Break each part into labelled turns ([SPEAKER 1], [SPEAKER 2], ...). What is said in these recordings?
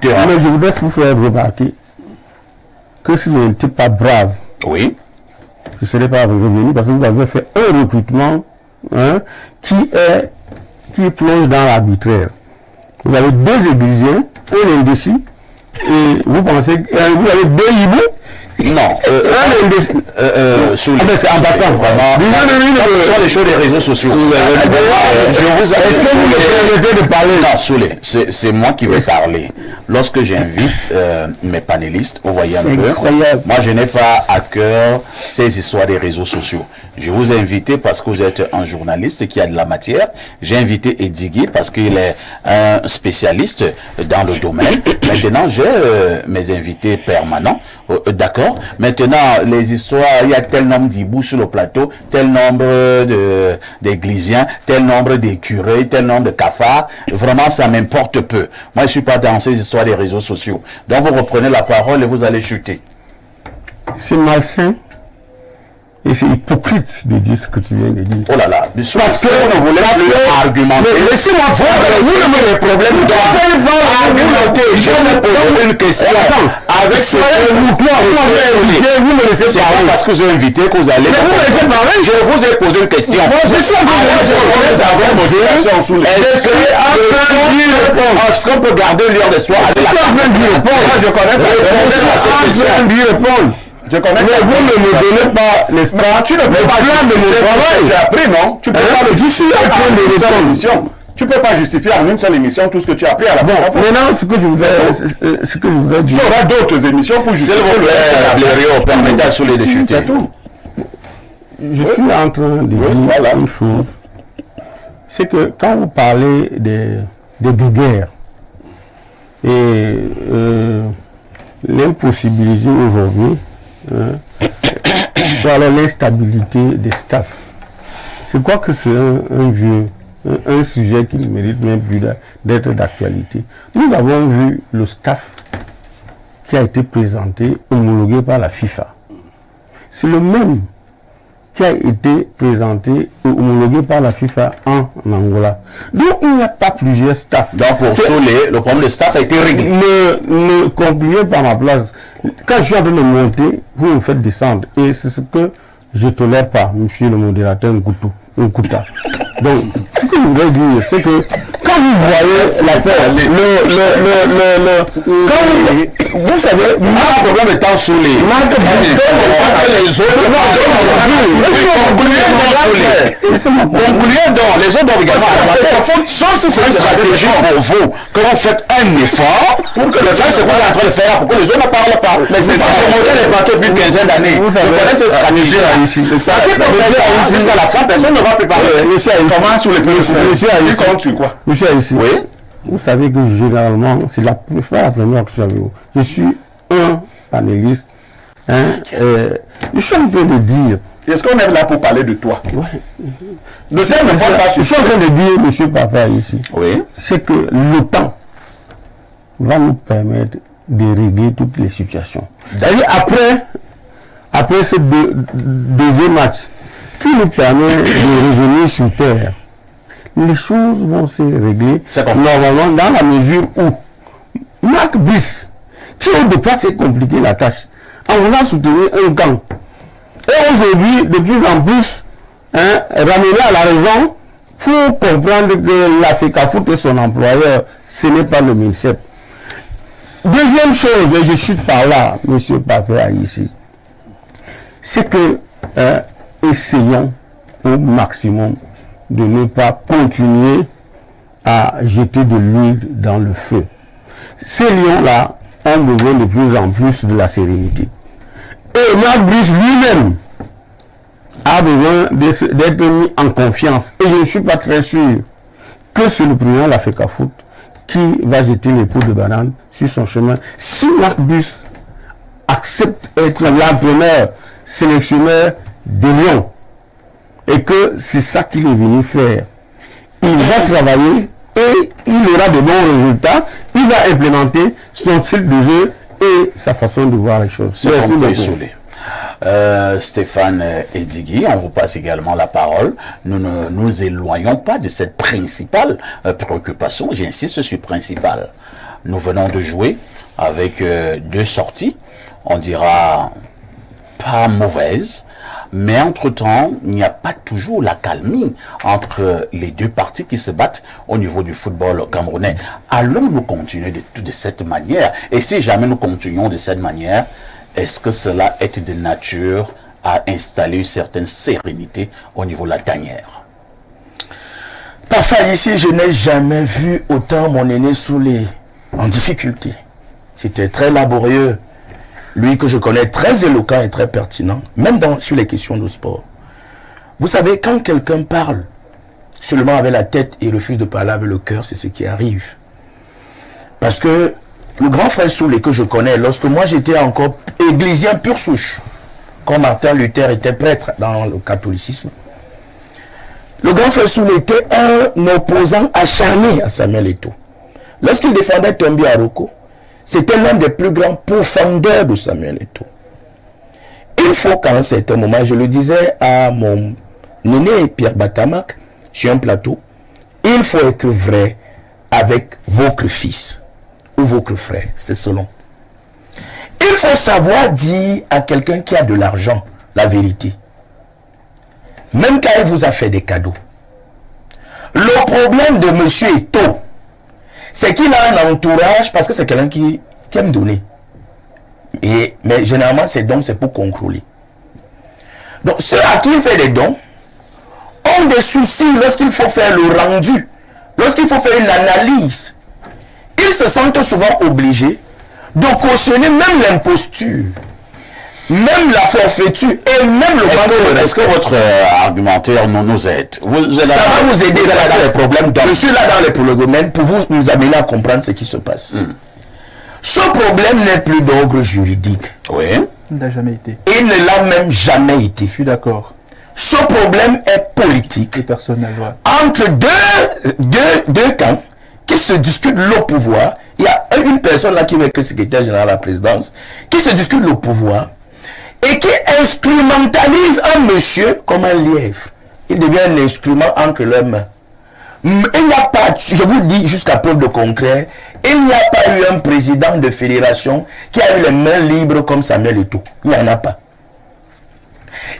[SPEAKER 1] Mais je voudrais vous faire remarquer que si je n'étais pas brave,
[SPEAKER 2] oui,
[SPEAKER 1] je ne serais pas revenu parce que vous avez fait un recrutement qui plonge dans l'arbitraire. Vous avez deux églisiens, un indécis, et vous pensez que vous avez deux hiboux.
[SPEAKER 2] Non,
[SPEAKER 1] un indécis.
[SPEAKER 2] c'est en passant vraiment. Ce sont les choses des réseaux sociaux. Est-ce que vous me permettez de parler? Non, Soulé, c'est moi qui vais parler. Lorsque j'invite mes panélistes, vous voyez un peu,
[SPEAKER 1] incroyable.
[SPEAKER 2] Moi je n'ai pas à cœur ces histoires des réseaux sociaux. Je vous ai invité parce que vous êtes un journaliste qui a de la matière. J'ai invité Edigui parce qu'il est un spécialiste dans le domaine. Maintenant, j'ai mes invités permanents. D'accord. Maintenant, les histoires, il y a tel nombre d'hiboux sur le plateau, tel nombre d'églisiens, tel nombre de curés, tel nombre de cafards. Vraiment, ça m'importe peu. Moi, je ne suis pas dans ces histoires des réseaux sociaux. Donc, vous reprenez la parole et vous allez chuter.
[SPEAKER 1] C'est malsain. Et c'est hypocrite de dire ce que tu viens de dire.
[SPEAKER 2] Oh là là, parce que vous ne voulez plus argumenter.
[SPEAKER 1] Laissez-moi voir, vous ne me les problèmes
[SPEAKER 2] argumenter. Je vais poser une question. Avec ce que vous me laissez parler. Parce que j'ai invité que vous allez. Mais vous me laissez parler. Je vous ai posé une question. Je suis en train de modération sous les. Est-ce qu'on peut garder l'heure de soir? Je suis en train d'y répondre. Je connais pas. Je suis en train d'y répondre. Je connais. Mais vous ne me donnez pas l'espoir. Tu ne peux pas de mon travail. Tu as appris, non? Tu peux pas. Je suis en train de répondre l'émission. Tu ne peux pas justifier en une seule émission tout ce que tu as appris à la fin. Maintenant, ce que je voudrais dire. Il y aura d'autres émissions pour justifier le permettez à Soulé de chuter. C'est tout.
[SPEAKER 1] Je suis en train de dire une chose. C'est que quand vous parlez des guerres et l'impossibilité aujourd'hui, dans l'instabilité des staffs. Je crois que c'est un sujet qui ne mérite même plus d'être d'actualité. Nous avons vu le staff qui a été présenté, homologué par la FIFA. C'est le même qui a été présenté et homologué par la FIFA en Angola. Donc il n'y a pas plusieurs staffs. Donc pour Soulé, le problème de staff a été réglé. Ne concluez pas ma place. Quand je suis en train de monter, vous me faites descendre. Et c'est ce que je ne tolère pas, monsieur le modérateur Nkouta. Donc, ce que je voudrais dire, c'est que quand vous voyez l'affaire, vous savez, le problème étant Soulé. Les autres, concluez donc, les autres doivent également. Sauf si c'est une stratégie pour vous, que vous faites un effort pour que le faire ce qu'on est en train de faire, pour que les autres ne parlent pas. Mais c'est ça, le modèle est parti depuis une quinzaine d'années. Vous connaissez cette stratégie-là ici. C'est ça. Jusqu'à la fin, personne ne va plus parler. Comment sur les Monsieur Aïssi, oui. Vous savez que généralement, c'est pas la première que je suis un panéliste. Je suis en train de dire. Est-ce qu'on est là pour parler de toi? Ouais. Je suis en train de dire, monsieur Papa, ici, oui. C'est que l'OTAN va nous permettre de régler toutes les situations. C'est-à-dire après ce deuxième match, qui nous permet de revenir sur terre, les choses vont se régler normalement dans la mesure où Marc Brice, qui au départ s'est compliqué la tâche, en voulant soutenir un camp, et aujourd'hui, de plus en plus, ramener à la raison pour comprendre que la FECAFOOT et son employeur, ce n'est pas le MINSEP. Deuxième chose, et je chute par là, monsieur Pafé ici, c'est que essayons au maximum de ne pas continuer à jeter de l'huile dans le feu. Ces lions-là ont besoin de plus en plus de la sérénité. Et Marc Brice lui-même a besoin d'être mis en confiance. Et je ne suis pas très sûr que c'est le président de la FECAFOOT qui va jeter les pots de banane sur son chemin. Si Marc Brice accepte d'être l'entraîneur, sélectionneur des lions, et que c'est ça qu'il est venu faire, il va travailler et il aura de bons résultats, il va implémenter son style de jeu et sa façon de voir les choses.
[SPEAKER 2] Merci beaucoup. Stéphane Edigui, on vous passe également la parole. Nous ne nous éloignons pas de cette principale préoccupation, j'insiste sur principale. nous venons de jouer avec 2 sorties, on dira pas mauvaises, mais entre-temps, il n'y a pas toujours la calmie entre les 2 parties qui se battent au niveau du football camerounais. Allons-nous continuer de cette manière? Et si jamais nous continuons de cette manière, est-ce que cela est de nature à installer une certaine sérénité au niveau de la tanière?
[SPEAKER 3] Parfois ici, je n'ai jamais vu autant mon aîné Soulé en difficulté. C'était très laborieux. Lui que je connais, très éloquent et très pertinent, même sur les questions de sport. Vous savez, quand quelqu'un parle seulement avec la tête et refuse de parler avec le cœur, c'est ce qui arrive. Parce que le grand frère Soulé que je connais, lorsque moi j'étais encore églysien pur souche, quand Martin Luther était prêtre dans le catholicisme, le grand frère Soulé était un opposant acharné à Samuel Eto'o. Lorsqu'il défendait Tombi Aroko, c'était l'un des plus grands pourfendeurs de Samuel Eto'o. Il faut qu'à un certain moment, je le disais à mon aîné Pierre Batamak, sur un plateau, il faut être vrai avec votre fils ou votre frère, c'est selon. Il faut savoir dire à quelqu'un qui a de l'argent la vérité. Même quand il vous a fait des cadeaux. Le problème de M. Eto'o, c'est qu'il a un entourage, parce que c'est quelqu'un qui aime donner. Mais généralement, ces dons, c'est pour contrôler. Donc, ceux à qui il fait des dons ont des soucis lorsqu'il faut faire le rendu, lorsqu'il faut faire une analyse. Ils se sentent souvent obligés de cautionner même l'imposture, même la forfaiture et même le
[SPEAKER 2] Est-ce que votre argumentaire nous aide?
[SPEAKER 3] Ça va vous aider dans les problèmes. Je suis là dans les domaines pour vous amener à comprendre ce qui se passe. Ce problème n'est plus d'ordre juridique.
[SPEAKER 2] Oui.
[SPEAKER 4] Il n'a jamais été.
[SPEAKER 3] Il ne l'a même jamais été.
[SPEAKER 4] Je suis d'accord.
[SPEAKER 3] Ce problème est politique.
[SPEAKER 4] Et personnel, ouais.
[SPEAKER 3] Entre deux camps qui se discutent le pouvoir. Il y a une personne là qui va être secrétaire général à la présidence, qui se discute le pouvoir et qui instrumentalise un monsieur comme un lièvre. Il devient un instrument entre leurs mains. Il n'y a pas, je vous dis jusqu'à preuve de concret, il n'y a pas eu un président de fédération qui a eu les mains libres comme Samuel Eto'o. Il n'y en a pas.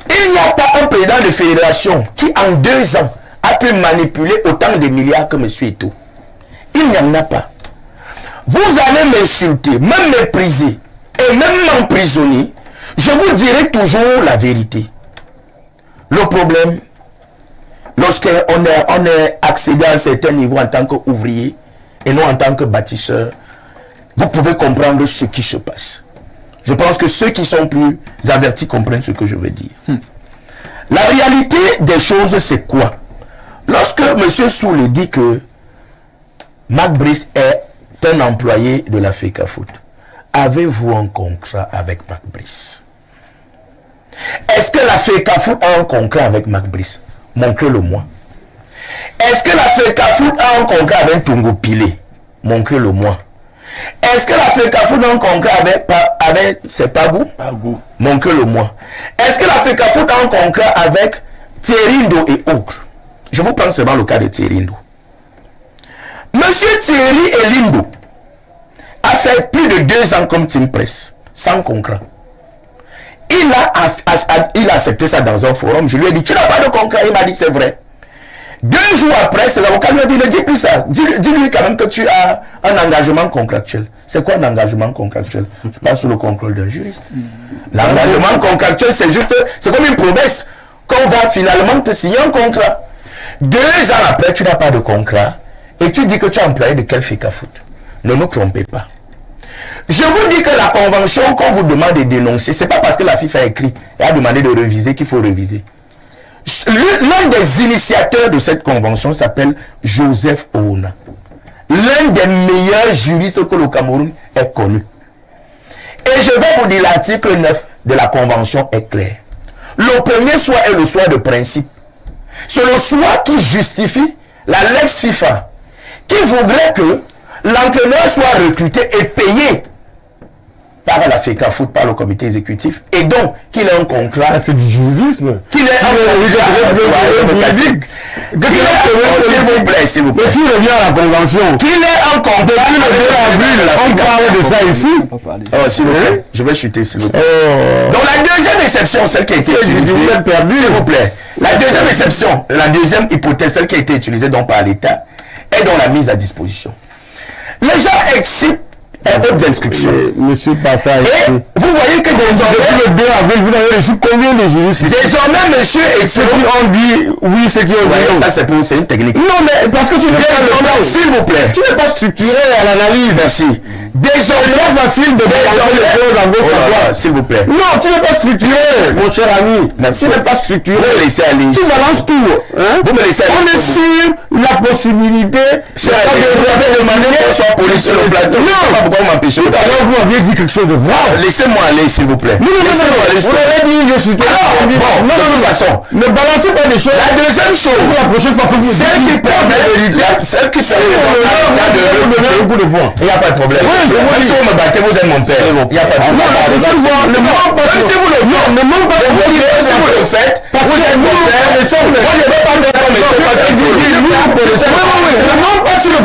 [SPEAKER 3] Il n'y a pas un président de fédération qui en 2 ans a pu manipuler autant de milliards que M. Eto'o. Il n'y en a pas. Vous allez m'insulter, même mépriser et même m'emprisonner. Je vous dirai toujours la vérité. Le problème, lorsqu'on est accédé à un certain niveau en tant qu'ouvrier et non en tant que bâtisseur, vous pouvez comprendre ce qui se passe. Je pense que ceux qui sont plus avertis comprennent ce que je veux dire. La réalité des choses, c'est quoi? Lorsque M. Soulé dit que Mac Brice est un employé de la FECAFOOT, avez-vous un contrat avec Mac Brice? Est-ce que la FECAFOOT a un contrat avec Mac Brice? Montrez-le-moi. Est-ce que la FECAFOOT a un contrat avec Tungo Pilé? Montrez-le-moi. Est-ce que la FECAFOOT a un contrat avec Sepagou? Montrez-le-moi. Est-ce que la FECAFOOT a un contrat avec Thierry-Ndo et autres? Je vous prends seulement le cas de Thierry-Ndo. Monsieur Thierry Elindo a fait plus de 2 ans comme team presse, sans contrat. Il a accepté ça dans un forum. Je lui ai dit, tu n'as pas de contrat. Il m'a dit, c'est vrai. 2 jours après, ses avocats lui ont dit, ne dis plus ça. Dis-lui quand même que tu as un engagement contractuel. C'est quoi un engagement contractuel? Je passe sous le contrôle d'un juriste. L'engagement contractuel, c'est comme une promesse qu'on va finalement te signer un contrat. 2 ans après, tu n'as pas de contrat. Et tu dis que tu es employé de quel FECAFOOT? Ne nous trompez pas. Je vous dis que la convention qu'on vous demande de dénoncer, ce n'est pas parce que la FIFA a écrit et a demandé de réviser qu'il faut réviser. L'un des initiateurs de cette convention s'appelle Joseph Ouna. L'un des meilleurs juristes que le Cameroun ait connu. Et je vais vous dire, l'article 9 de la convention est clair. Le premier choix est le choix de principe. C'est le choix qui justifie la Lex FIFA, qui voudrait que l'entraîneur soit recruté et payé par la FECAFOOT, par le comité exécutif, et donc qu'il ait un contrat.
[SPEAKER 5] C'est du juridisme.
[SPEAKER 3] Qu'il ait un contrat. S'il vous plaît.
[SPEAKER 5] Mais qui revient à la convention?
[SPEAKER 3] Qu'il ait un contrat.
[SPEAKER 5] Depuis le 2 avril, on parle de ça ici.
[SPEAKER 3] Oh, s'il vous plaît. Je vais chuter, s'il vous plaît. Donc la deuxième exception, celle qui a été utilisée, s'il vous plaît. La deuxième exception, la deuxième hypothèse, celle qui a été utilisée donc par l'État, est dans la mise à disposition. Les gens excitent d'autres instructions.
[SPEAKER 5] Monsieur Baffa,
[SPEAKER 3] et vous voyez que désormais,
[SPEAKER 5] depuis le 2 avril, vous avez reçu combien de juristes?
[SPEAKER 3] Désormais, monsieur
[SPEAKER 5] ceux qui ont dit oui, ceux qui ont dit non.
[SPEAKER 3] Ça, c'est une technique.
[SPEAKER 5] Non, mais parce que tu n'es pas
[SPEAKER 3] s'il vous plaît.
[SPEAKER 5] Tu n'es pas structuré à l'analyse.
[SPEAKER 3] Merci. Désormais,
[SPEAKER 5] facile de balancer les choses à gauche à droite.
[SPEAKER 3] S'il vous plaît.
[SPEAKER 5] Non, tu n'es pas structuré, mon cher ami.
[SPEAKER 3] Merci.
[SPEAKER 5] Tu n'es pas structuré.
[SPEAKER 3] Vous me laissez aller.
[SPEAKER 5] Tu balances tout. Hein?
[SPEAKER 3] Vous me laissez aller.
[SPEAKER 5] On est sur la possibilité.
[SPEAKER 3] Vous avez demandé qu'on soit poli sur le plateau. Non. Pourquoi vous m'empêchez?
[SPEAKER 5] Tout à l'heure, vous aviez dit quelque chose de grave.
[SPEAKER 3] Laissez-moi aller, s'il vous plaît.
[SPEAKER 5] Non. Vous l'avez dit, je suis tout.
[SPEAKER 3] Non, de toute façon.
[SPEAKER 5] Ne balancez pas des choses.
[SPEAKER 3] La deuxième chose.
[SPEAKER 5] La prochaine fois que vous dites.
[SPEAKER 3] Celle qui permet. Celle qui permet. Il n'y a pas de problème. Même si vous me battez, vous êtes mon père. Il n'y a pas de problème.
[SPEAKER 5] Même si vous le faites. Ne manque pas.
[SPEAKER 3] Si vous le faites, parce que vous êtes mon père. Moi, je ne vais pas faire comme ne manque pas sur le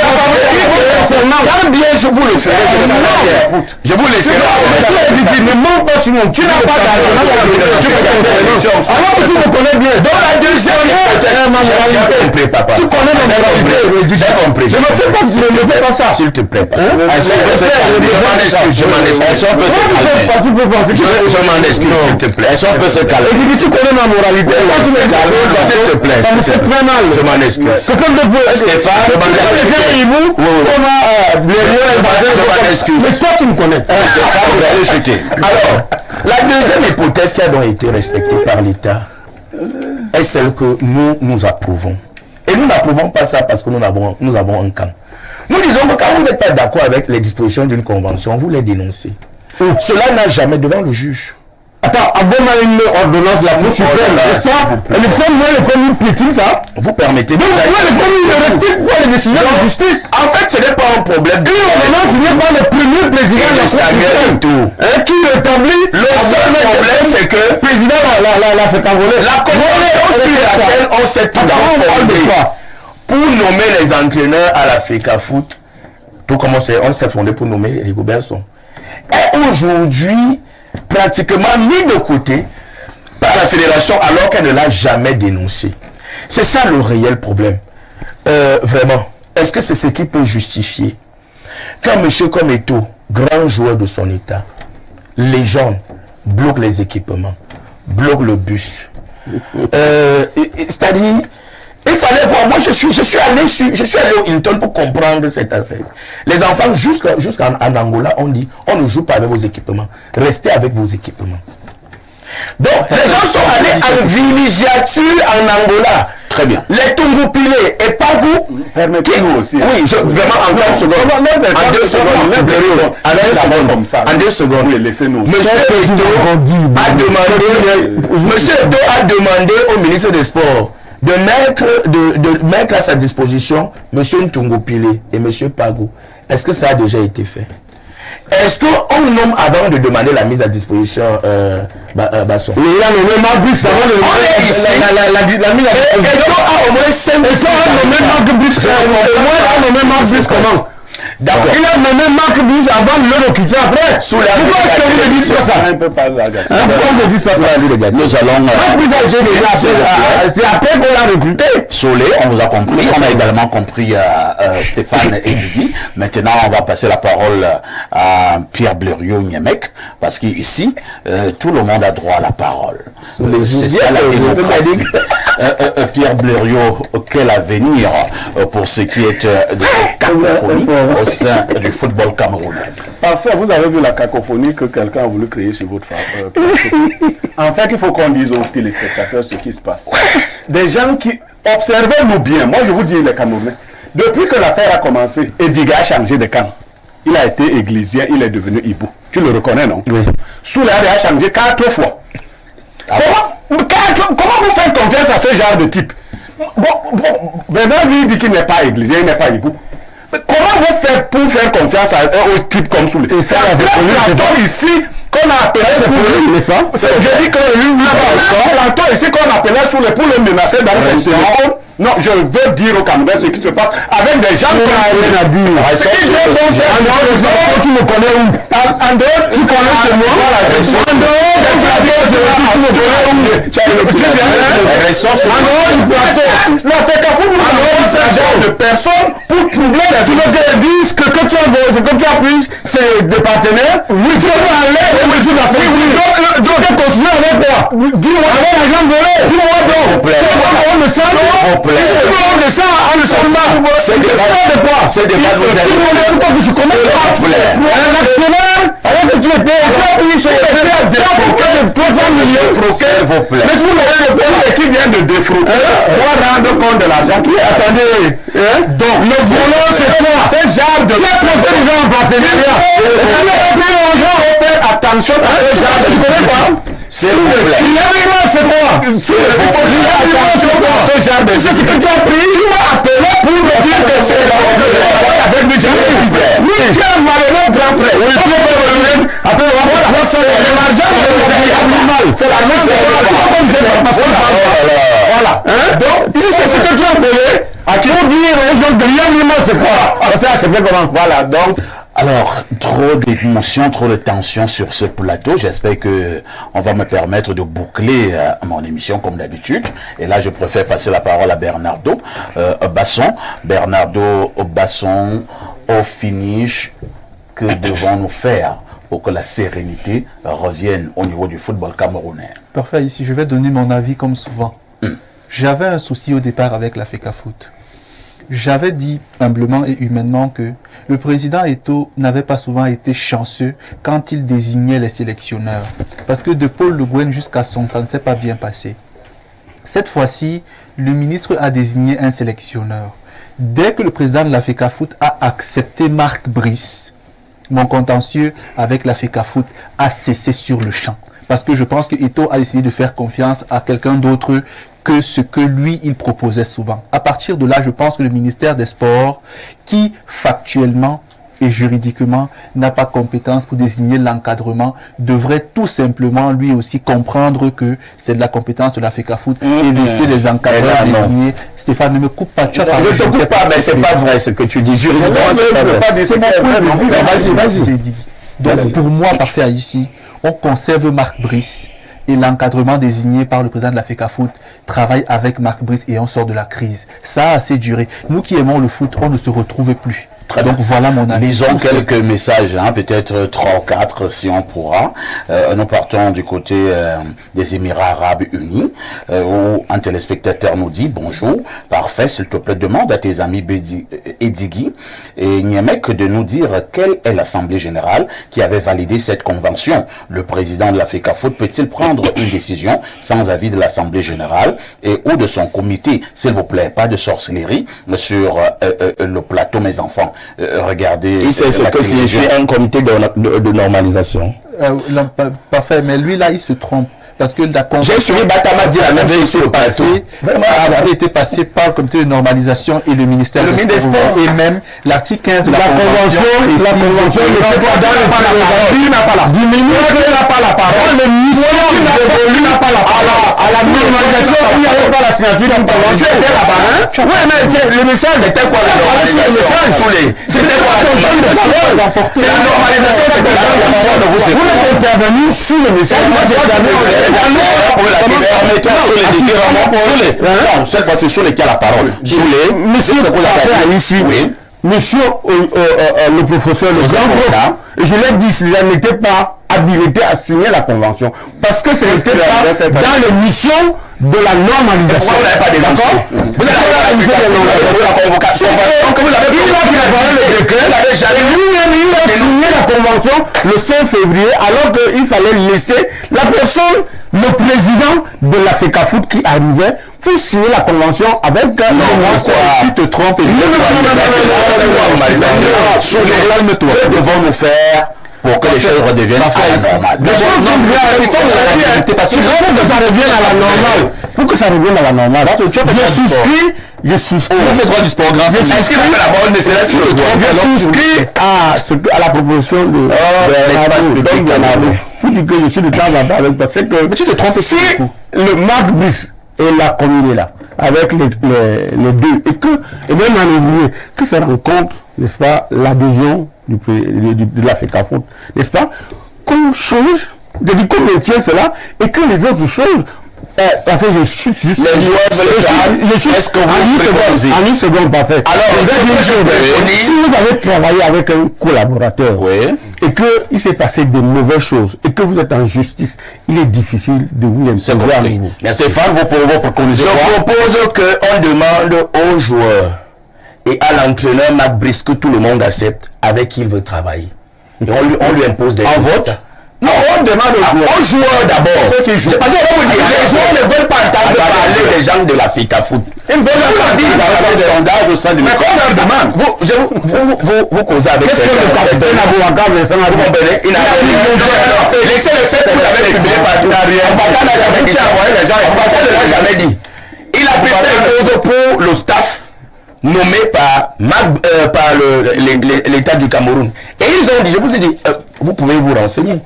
[SPEAKER 3] quand bien je vous le ferai, je vous laisserai.
[SPEAKER 5] Ne manque pas sur mon. Tu n'as pas d'argent. Alors que tu me connais bien. Dans la deuxième
[SPEAKER 3] moralité, papa.
[SPEAKER 5] Tu connais ma moralité.
[SPEAKER 3] J'ai compris.
[SPEAKER 5] Je ne fais pas ça.
[SPEAKER 3] S'il te plaît. Je m'en excuse, s'il te plaît.
[SPEAKER 5] Est-ce qu'on peut se calmer? Tu connais ma moralité.
[SPEAKER 3] S'il te plaît.
[SPEAKER 5] Ça me fait très mal.
[SPEAKER 3] Je m'en excuse.
[SPEAKER 5] Stéphane, mais toi tu me connais.
[SPEAKER 3] Alors, la deuxième hypothèse qui a donc été respectée par l'État est celle que nous approuvons. Et nous n'approuvons pas ça parce que nous avons un camp. Nous disons que quand vous n'êtes pas d'accord avec les dispositions d'une convention, vous les dénoncez. Cela n'a jamais devant le juge.
[SPEAKER 5] Attends, Aboma a une ordonnance de la Cour suprême. Elle est comme une piétine, ça.
[SPEAKER 3] Vous permettez.
[SPEAKER 5] Donc, elle est comme une restée pour les décisions de justice.
[SPEAKER 3] En fait, ce n'est pas un problème.
[SPEAKER 5] Une ordonnance, il n'est pas le premier président de la Cour suprême qui établit.
[SPEAKER 3] Le seul problème, c'est que
[SPEAKER 5] le président l'a fait envoler.
[SPEAKER 3] La convention sur laquelle on s'est toujours fondé pour nommer les entraîneurs à la FECAFOOT, tout comme on s'est fondé pour nommer Rigobert Song, est aujourd'hui pratiquement mis de côté par la fédération alors qu'elle ne l'a jamais dénoncé. C'est ça le réel problème. Vraiment, est-ce que c'est ce qui peut justifier qu'un monsieur comme Eto'o, grand joueur de son état, légende, bloque les équipements, bloque le bus, c'est-à-dire, il fallait voir, moi je suis allé au Hilton pour comprendre cette affaire. Les enfants jusqu'en Angola, on dit, on ne joue pas avec vos équipements, restez avec vos équipements. Donc, les gens sont allés en villégiature en Angola.
[SPEAKER 2] Très bien.
[SPEAKER 3] Les Tungupile et Pagou.
[SPEAKER 1] Permettez-nous aussi.
[SPEAKER 3] Oui, vraiment en 30 secondes. En 2 secondes. En 2 secondes.
[SPEAKER 1] Laissez-nous.
[SPEAKER 3] Monsieur Eto'o a demandé au ministre des Sports de mettre à sa disposition M. Ntungupile et M. Pagou. Est-ce que ça a déjà été fait? Est-ce qu'on nomme avant de demander la mise à disposition Basson?
[SPEAKER 5] Il a nommé Marcus avant de la mise à disposition.
[SPEAKER 3] Eto'o a au moins 5 ans.
[SPEAKER 5] Eto'o a nommé Marcus comment?
[SPEAKER 3] D'accord.
[SPEAKER 5] Il a nommé Marc Bis avant de le recruter après.
[SPEAKER 3] Sous la
[SPEAKER 5] pourquoi est-ce que vous ne dites pas ça?
[SPEAKER 1] On ne peut pas la gâcher.
[SPEAKER 2] Nous allons...
[SPEAKER 5] Marc Bis a été déjà c'est après qu'on l'a recruté.
[SPEAKER 2] Solé, on vous a compris. On a également compris Stéphane Edjugui. Maintenant, on va passer la parole à Pierre Blériot-Niemek. Parce qu'ici, tout le monde a droit à la parole. C'est ça la démocratie. Pierre Blériot, quel avenir pour ce qui est de cette cacophonie au sein du football camerounais?
[SPEAKER 1] Parfait, vous avez vu la cacophonie que quelqu'un a voulu créer sur votre En fait, il faut qu'on dise aux téléspectateurs ce qui se passe. Des gens qui observez-nous bien. Moi, je vous dis les Camerounais. Depuis que l'affaire a commencé, Ediga a changé de camp. Il a été églisien, il est devenu hibou. Tu le reconnais, non? Oui. Soulard a changé 4 fois. Comment vous faites confiance à ce genre de type? Bernard lui dit qu'il n'est pas églisien, il n'est pas hibou.
[SPEAKER 5] Comment vous faites pour faire confiance aux types comme Soulé? Et ça, c'est ici qu'on a appelé Soulé, n'est-ce pas? Je dis que Plateau ici qu'on appelait Soulé pour le menacer dans cette séance. Non, je veux dire au Cameroun ce qui se passe avec des gens qui ont rien à dire. Ce qui vient donc tu me connais où? En dehors, tu connais chez moi. En dehors, tu me connais où? Tu de personnes pour troubler les... Tu veux dire ce que tu as pris, c'est des partenaires? Oui, tu veux aller au Brésil d'Afrique? Oui, tu veux construire avec quoi? Dis-moi, avec l'argent volé. Dis-moi donc. On ne sait pas. On ne sait pas. C'est des balles de quoi? C'est des balles de quoi? Tu crois que je connais pas? Un actionnaire, alors que tu étais, tu as pris sur le 300 millions. S'il vous plaît. Mais si vous avez le pays qui vient de défrauder, doit rendre compte de l'argent qui est. Attendez. Donc, le volant, c'est quoi? C'est genre de... Tu as trompé les gens en partenariat. Faites attention à ce genre de... Je ne connais pas. C'est quoi? Ce genre de... C'est ce que tu as pris. Tu m'as appelé pour me dire que c'est avec mes gens. Oui, tu as malhonnête grand frère. Oui, tu as malhonnête. Après, c'est l'argent c'est l'argent. Voilà. Donc, ici, c'est ce que tu as fait. Pour dire, c'est quoi? Ça, c'est fait comment? Voilà, donc...
[SPEAKER 2] Alors, trop d'émotions, trop de tensions sur ce plateau. J'espère que on va me permettre de boucler mon émission comme d'habitude. Et là, je préfère passer la parole à Bernardo Basson. Bernardo Basson, au finish, que devons-nous faire pour que la sérénité revienne au niveau du football camerounais?
[SPEAKER 4] Parfait, ici, je vais donner mon avis comme souvent. J'avais un souci au départ avec la FECAFOOT. J'avais dit humblement et humainement que le président Eto'o n'avait pas souvent été chanceux quand il désignait les sélectionneurs. Parce que de Paul Le Guen jusqu'à son, ça ne s'est pas bien passé. Cette fois-ci, le ministre a désigné un sélectionneur. Dès que le président de la FECAFOOT a accepté Marc Brice, mon contentieux avec la FECAFOOT a cessé sur le champ. Parce que je pense que Eto'o a essayé de faire confiance à quelqu'un d'autre que ce que lui, il proposait souvent. À partir de là, je pense que le ministère des Sports, qui factuellement et juridiquement n'a pas compétence pour désigner l'encadrement, devrait tout simplement lui aussi comprendre que c'est de la compétence de la FECAFOOT et laisser les encadreurs désigner. Stéphane, ne me coupe pas.
[SPEAKER 3] Je ne te coupe pas, mais c'est pas vrai ce que tu dis. Juridiquement, c'est pas vrai.
[SPEAKER 4] Vas-y. Donc, pour moi, parfait ici, on conserve Marc Brice. Et l'encadrement désigné par le président de la FECAFOOT travaille avec Marc Brice et on sort de la crise. Ça a assez duré. Nous qui aimons le foot, on ne se retrouve plus. Donc voilà mon avis.
[SPEAKER 2] Lisons quelques messages, peut-être 3 ou 4 si on pourra. Nous partons du côté des Émirats Arabes Unis, où un téléspectateur nous dit « Bonjour, parfait, s'il te plaît, demande à tes amis Edigui et Niemek de nous dire quelle est l'Assemblée Générale qui avait validé cette convention. Le président de la FECAFOOT peut-il prendre une décision sans avis de l'Assemblée Générale et ou de son comité, s'il vous plaît, pas de sorcellerie sur le plateau, mes enfants. » Regardez.
[SPEAKER 3] Il sait ce que signifie un comité de normalisation.
[SPEAKER 4] Parfait, mais lui là, il se trompe. Parce que la
[SPEAKER 3] j'ai suivi Batama dire la même chose sur le passé.
[SPEAKER 4] Avait été passé par le comité de normalisation et le ministère des Sports. Et même l'article 15 de la convention n'était pas dans le parole. Il n'a pas la parole. Du ministre n'a pas la parole. Le ministre n'a pas la parole. À la normalisation, il n'y avait pas la signature d'une convention. Tu étais là-bas, oui, mais le message était quoi? C'était quoi? C'est la normalisation. Vous êtes intervenu sur le message.
[SPEAKER 2] Non, cette fois c'est sur lesquels la parole.
[SPEAKER 3] Monsieur ici, monsieur le professeur, le grand prof, je l'ai dit, il n'était pas habilité à signer la convention parce que ce n'était pas dans les missions de la normalisation.
[SPEAKER 2] Vous n'avez pas d'accord?
[SPEAKER 3] Vous n'avez pas la mission de la convocation. Vous avez préparé le décret, il a signé la convention le 5 février alors qu'il fallait laisser la personne, le président de la FECAFOOT qui arrivait pour signer la convention avec
[SPEAKER 2] tu te trompes. Que devons-nous faire pour que les choses redeviennent à la normale.
[SPEAKER 5] Les choses vont bien, il faut que ça revienne à la normale. Pour que ça revienne à la normale. Je souscris à la proposition de l'espace public. Pour dire que je suis de temps en temps avec, parce que
[SPEAKER 2] Mais tu te trompes
[SPEAKER 5] si le Marc Brice et la commune là, avec les deux, et même en ouvrier, que ça rencontre, n'est-ce pas, l'adhésion de la FECAFOOT, n'est-ce pas, qu'on change, qu'on maintient cela, et que les autres choses, parce que je suis juste.
[SPEAKER 2] Les joueurs est-ce que vous
[SPEAKER 5] en une seconde, parfait.
[SPEAKER 2] Alors,
[SPEAKER 5] si vous avez travaillé avec un collaborateur,
[SPEAKER 2] oui,
[SPEAKER 5] et qu'il s'est passé de mauvaises choses, et que vous êtes en justice, il est difficile de vous l'imposer à nouveau.
[SPEAKER 2] Stéphane, votre commission.
[SPEAKER 3] Je propose qu'on demande aux joueurs et à l'entraîneur Marc Brice que tout le monde accepte avec qui il veut travailler. Et on lui impose des votes. Non, on demande aux joueurs d'abord. Ceux qui jouent. Parce qu'on va vous dire, les joueurs ne veulent pas entendre parler des gens de la FECAFOOT. Ils veulent pas dire
[SPEAKER 2] des sondages au sein du.
[SPEAKER 3] Mais comment on demande vous causez avec
[SPEAKER 5] qu'est-ce que le capitaine Abouakar Vincent a dit?
[SPEAKER 3] Il n'a rien dit. Laissez le fait que vous avez publié partout. Abouakar n'a jamais dit ça. Abouakar ne l'a jamais dit. Il a pris une cause pour le staff nommé par l'État du Cameroun. Et ils ont dit, je vous ai dit, vous pouvez vous renseigner.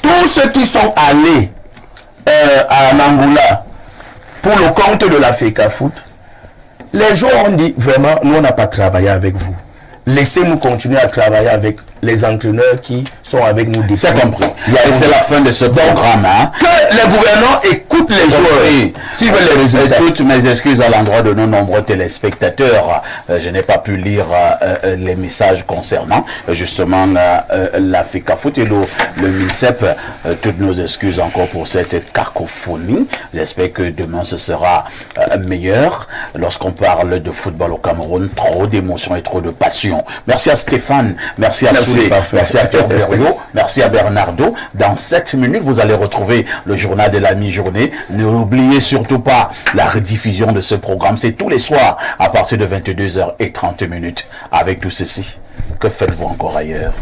[SPEAKER 3] Tous ceux qui sont allés à Angola pour le compte de la FECAFOOT, les gens ont dit, vraiment, nous on n'a pas travaillé avec vous. Laissez-nous continuer à travailler avec les entraîneurs qui sont avec nous.
[SPEAKER 2] C'est compris. C'est la fin de ce programme. Hein.
[SPEAKER 3] Que les gouvernants écoutent les joueurs s'ils veulent les résultats.
[SPEAKER 2] Toutes mes excuses à l'endroit de nos nombreux téléspectateurs. Je n'ai pas pu lire les messages concernant justement la FECAFOOT et le MINSEP. Toutes nos excuses encore pour cette cacophonie. J'espère que demain ce sera meilleur. Lorsqu'on parle de football au Cameroun, trop d'émotions et trop de passion. Merci à Stéphane, merci à Soulé, merci à Pierre Berriot, merci à Bernardo. Dans 7 minutes, vous allez retrouver le journal de la mi-journée. N'oubliez surtout pas la rediffusion de ce programme. C'est tous les soirs à partir de 22h30. Avec tout ceci, que faites-vous encore ailleurs?